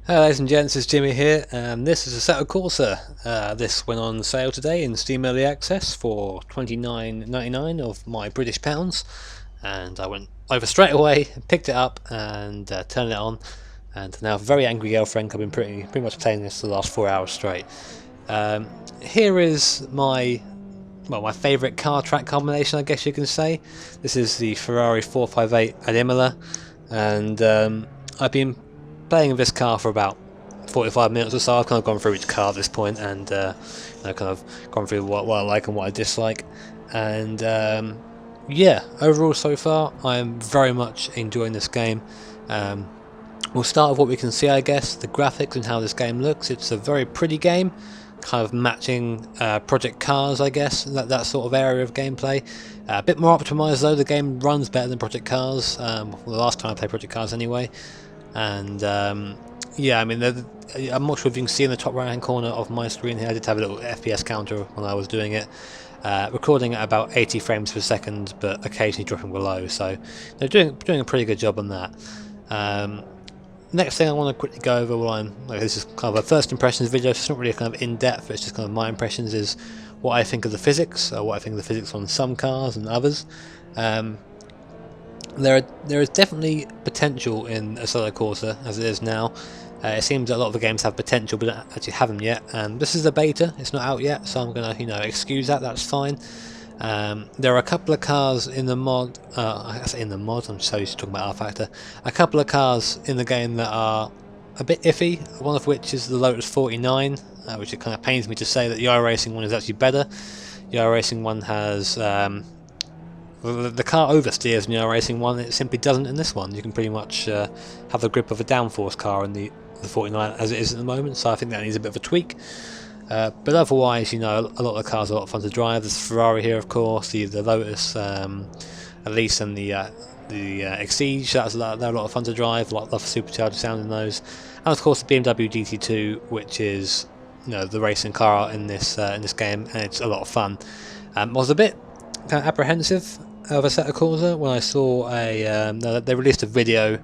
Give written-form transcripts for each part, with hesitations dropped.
Hello ladies and gents, it's Jimmy here, and this is Assetto Corsa. This went on sale today in Steam Early Access for £29.99 of my British pounds, and I went over straight away, picked it up and turned it on, and now a very angry girlfriend. I've been pretty much playing this for the last 4 hours straight. Here is my favourite car track combination, I guess you can say. This is the Ferrari 458 at Imola, and I've been playing this car for about 45 minutes or so. I've kind of gone through each car at this point and kind of gone through what I like and what I dislike, and yeah, overall so far I am very much enjoying this game. We'll start with what we can see, I guess, the graphics and how this game looks. It's a very pretty game, kind of matching Project Cars, I guess, that sort of area of gameplay. A bit more optimised though. The game runs better than Project Cars, well, the last time I played Project Cars anyway. And yeah, I mean, I'm not sure if you can see in the top right hand corner of my screen here, I did have a little FPS counter when I was doing it, recording at about 80 frames per second, but occasionally dropping below, so they're doing a pretty good job on that. Next thing I want to quickly go over, this is kind of a first impressions video, so it's not really kind of in depth, it's just kind of my impressions, is what I think of the physics, or what I think of the physics on some cars and others. There is definitely potential in Assetto Corsa as it is now. It seems that a lot of the games have potential but actually haven't yet, and this is a beta, it's not out yet, so I'm going to excuse that, that's fine. There are a couple of cars in the mod, I say in the mod, I'm so used to talking about R Factor, a couple of cars in the game that are a bit iffy, one of which is the Lotus 49, which it kind of pains me to say that the iRacing one is actually better. The iRacing one has the car oversteers in the iRacing one, it simply doesn't in this one. You can pretty much have the grip of a downforce car in the 49 as it is at the moment, so I think that needs a bit of a tweak. But otherwise, a lot of the cars are a lot of fun to drive. There's Ferrari here, of course, the Lotus, Elise, and the Exige. They're a lot of fun to drive. Love the supercharged sound in those, and of course the BMW GT2, which is the racing car in this game, and it's a lot of fun. I was a bit kind of apprehensive of Assetto Corsa when I saw they released a video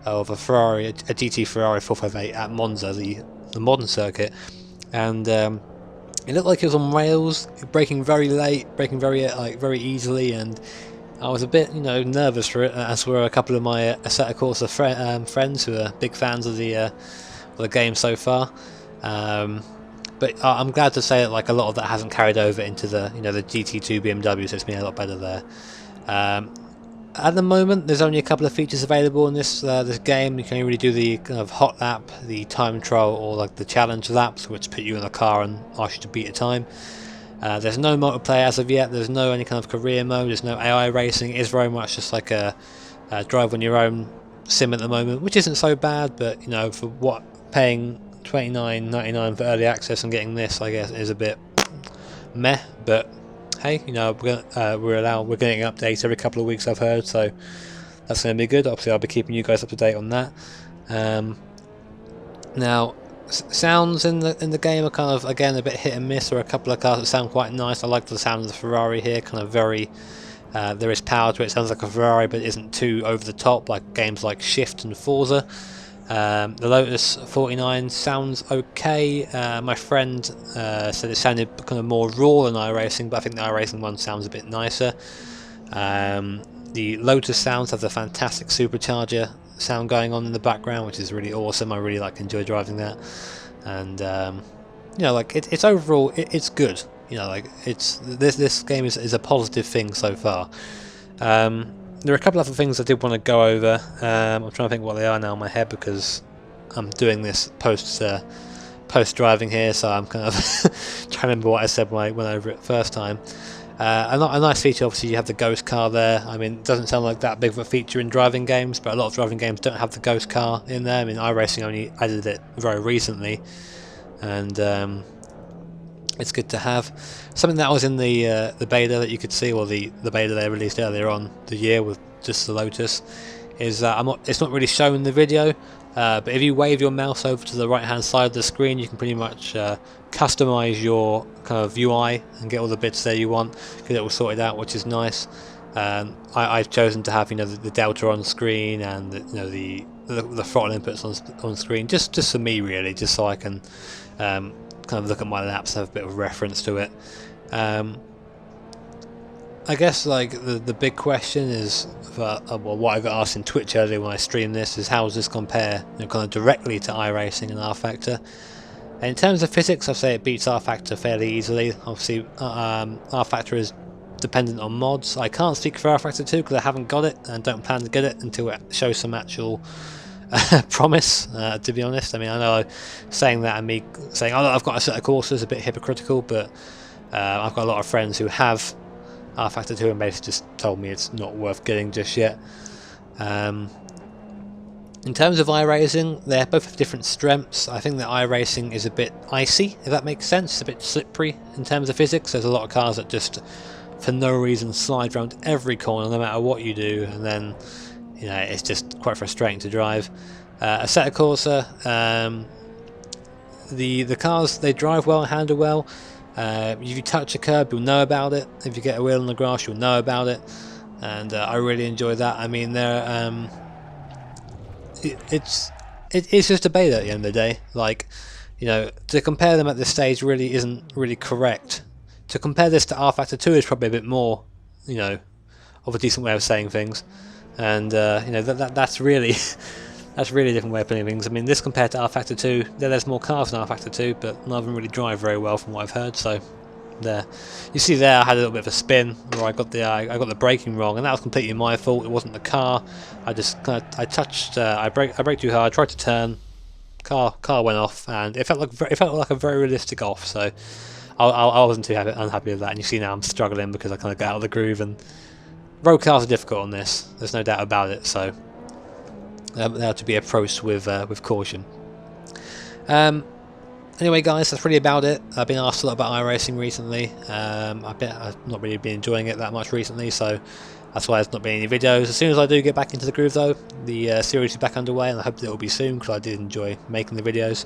of a Ferrari, a GT Ferrari 458 at Monza, the modern circuit, and it looked like it was on rails, braking very late, braking very easily, and I was a bit nervous for it, as were a couple of my Assetto Corsa friends who are big fans of the game so far. But I'm glad to say that a lot of that hasn't carried over into the the GT2 BMW, so it's been a lot better there. At the moment, there's only a couple of features available in this game. You can only really do the kind of hot lap, the time trial, or the challenge laps, which put you in a car and ask you to beat a time. There's no multiplayer as of yet. There's no any kind of career mode. There's no AI racing. It is very much just like a drive on your own sim at the moment, which isn't so bad. But for what paying £29.99 for early access and getting this, I guess, is a bit meh. But hey, we're getting updates every couple of weeks, I've heard, so that's going to be good. Obviously, I'll be keeping you guys up to date on that. Now, sounds in the game are kind of, again, a bit hit and miss. There are a couple of cars that sound quite nice. I like the sound of the Ferrari here, kind of very. There is power to it. It sounds like a Ferrari, but it isn't too over the top like games like Shift and Forza. The Lotus 49 sounds okay. My friend said it sounded kind of more raw than iRacing, but I think the iRacing one sounds a bit nicer. The Lotus sounds have the fantastic supercharger sound going on in the background, which is really awesome. I really enjoy driving that, and it's overall it's good. This game is a positive thing so far. There are a couple of other things I did want to go over. I'm trying to think what they are now in my head because I'm doing this post driving here, so I'm kind of trying to remember what I said when I went over it first time. A nice feature, obviously, you have the ghost car there. I mean, it doesn't sound like that big of a feature in driving games, but a lot of driving games don't have the ghost car in there. I mean, iRacing only added it very recently, and it's good to have. Something that was in the beta that you could see, or the beta they released earlier on the year with just the Lotus, is it's not really shown in the video, but if you wave your mouse over to the right hand side of the screen, you can pretty much customize your kind of UI and get all the bits there you want, get it all sorted out, which is nice. I've chosen to have the delta on screen and the the throttle inputs on screen, just for me really, just so I can kind of look at my laps, have a bit of reference to it. I guess like the big question is, well, what I got asked in Twitch earlier when I streamed this, is how does this compare, kind of directly to iRacing and rFactor? And in terms of physics, I'd say it beats rFactor fairly easily. Obviously, rFactor is dependent on mods. I can't speak for rFactor 2 because I haven't got it and don't plan to get it until it shows some actual promise, to be honest. I mean, I know saying that and me saying, oh, I've got Assetto Corsa is a bit hypocritical, but I've got a lot of friends who have rFactor 2 and basically just told me it's not worth getting just yet. In terms of iRacing, they both have different strengths. I think that iRacing is a bit icy, if that makes sense. It's a bit slippery in terms of physics. There's a lot of cars that just, for no reason, slide around every corner no matter what you do, and then it's just quite frustrating to drive. Assetto Corsa, the cars, they drive well and handle well. If you touch a curb, you'll know about it. If you get a wheel on the grass, you'll know about it, and I really enjoy that. I mean, they're it's just a beta at the end of the day. Like, to compare them at this stage really isn't really correct. To compare this to rFactor 2 is probably a bit more, of a decent way of saying things, and that's really that's really a different way of putting things. I mean, this compared to rFactor 2, there's more cars than rFactor 2, but none of them really drive very well from what I've heard. So there, you see there, I had a little bit of a spin where I got the braking wrong, and that was completely my fault. It wasn't the car. I just I braked too hard, tried to turn, car went off, and it felt like a very realistic off. So I wasn't too unhappy with that. And you see now I'm struggling because I kind of got out of the groove, and road cars are difficult on this. There's no doubt about it. So they have to be approached with caution. Anyway, guys, that's really about it. I've been asked a lot about iRacing recently. I've not really been enjoying it that much recently, so that's why there's not been any videos. As soon as I do get back into the groove, though, the series is back underway, and I hope that it will be soon, because I did enjoy making the videos.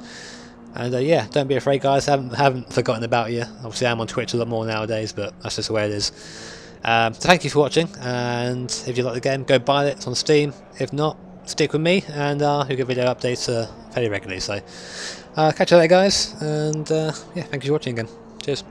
And yeah, don't be afraid, guys. I haven't forgotten about you. Obviously, I'm on Twitch a lot more nowadays, but that's just the way it is. So thank you for watching, and if you like the game, go buy it. It's on Steam. If not, stick with me, and you'll get video updates fairly regularly. So catch you later, guys, and yeah, thank you for watching again. Cheers.